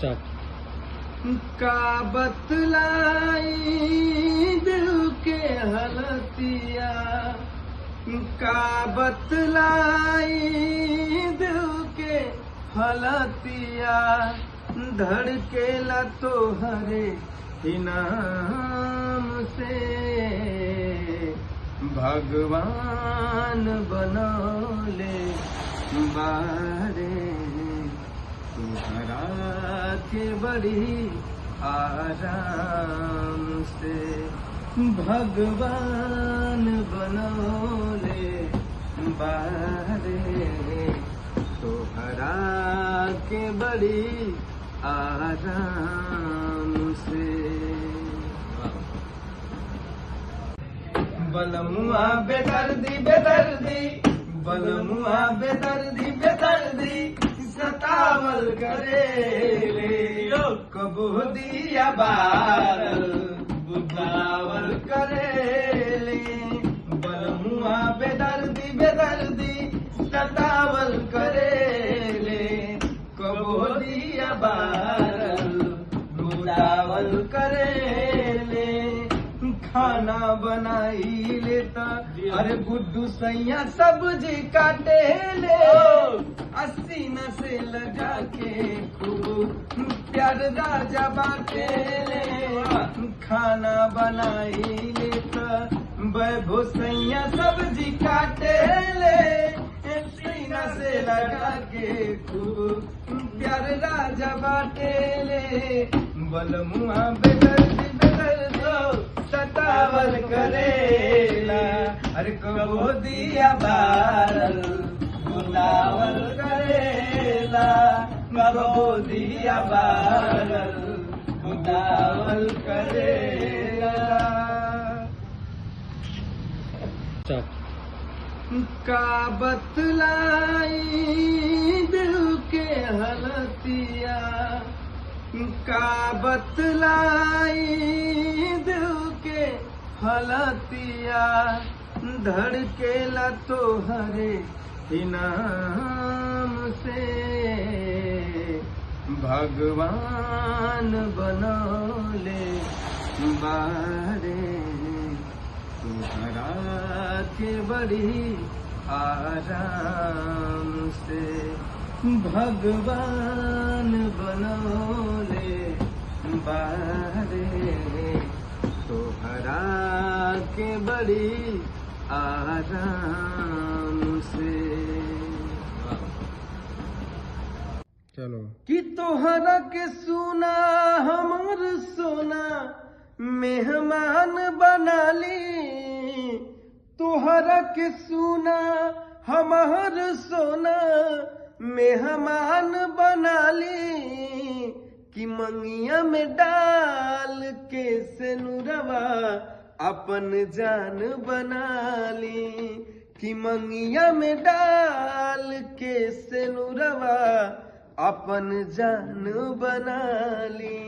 का बतलाई दिल के हलतिया, का बतलाई दिल के हलतिया, धड़केला तोहरे ही नाम से, भगवान बनौले बारे तुहरा के बड़ी आराम से, भगवान बनौले बारे तुहरा के बड़ी आराम से। बलमुआ बेदर्दी बेदर्दी, बलमुआ बेदर्दी बेदर्दी, सतावल करे कबो दिया बारल बुझावल करे। बलमुआ बेदर्दी बेदर्दी, सतावल करे कबो दिया बारल बुझावल करे। खाना बनाई लेता अरे गुड्डू सैया सब्जी काटे ले, सीना से लगा के खूब प्यार राजा बाटे ले। खाना बनाई लेता वैभव सैया सब्जी काटे ले, सीना से लगा के खूब प्यार राजा बाटे ले। बलमुआ बेदर्दी बेदर्दी, सतावल करेला अरे कबो दिया बारल बुलावल करेला, कबो दिया बारल बुलावल करेला। का बतलाई दिल के हलतिया, का बतलाई दिल के हलतिया, धड़केला तोहरे ही नाम से, भगवान बनौले बारे तुहरा के बड़ी आराम से, भगवान बनौले बारे तुहरा के बड़ी आराम से। चलो कि तोहरा के सुना हमर सोना मेहमान बना ली, तोहरा के सुना हमार सोना मेहमान बना ली, कि मंगिया में डाल के सेनुरवा अपन जान बना ली, कि मंगिया में डाल के सेनुरवा अपन जान बना ली।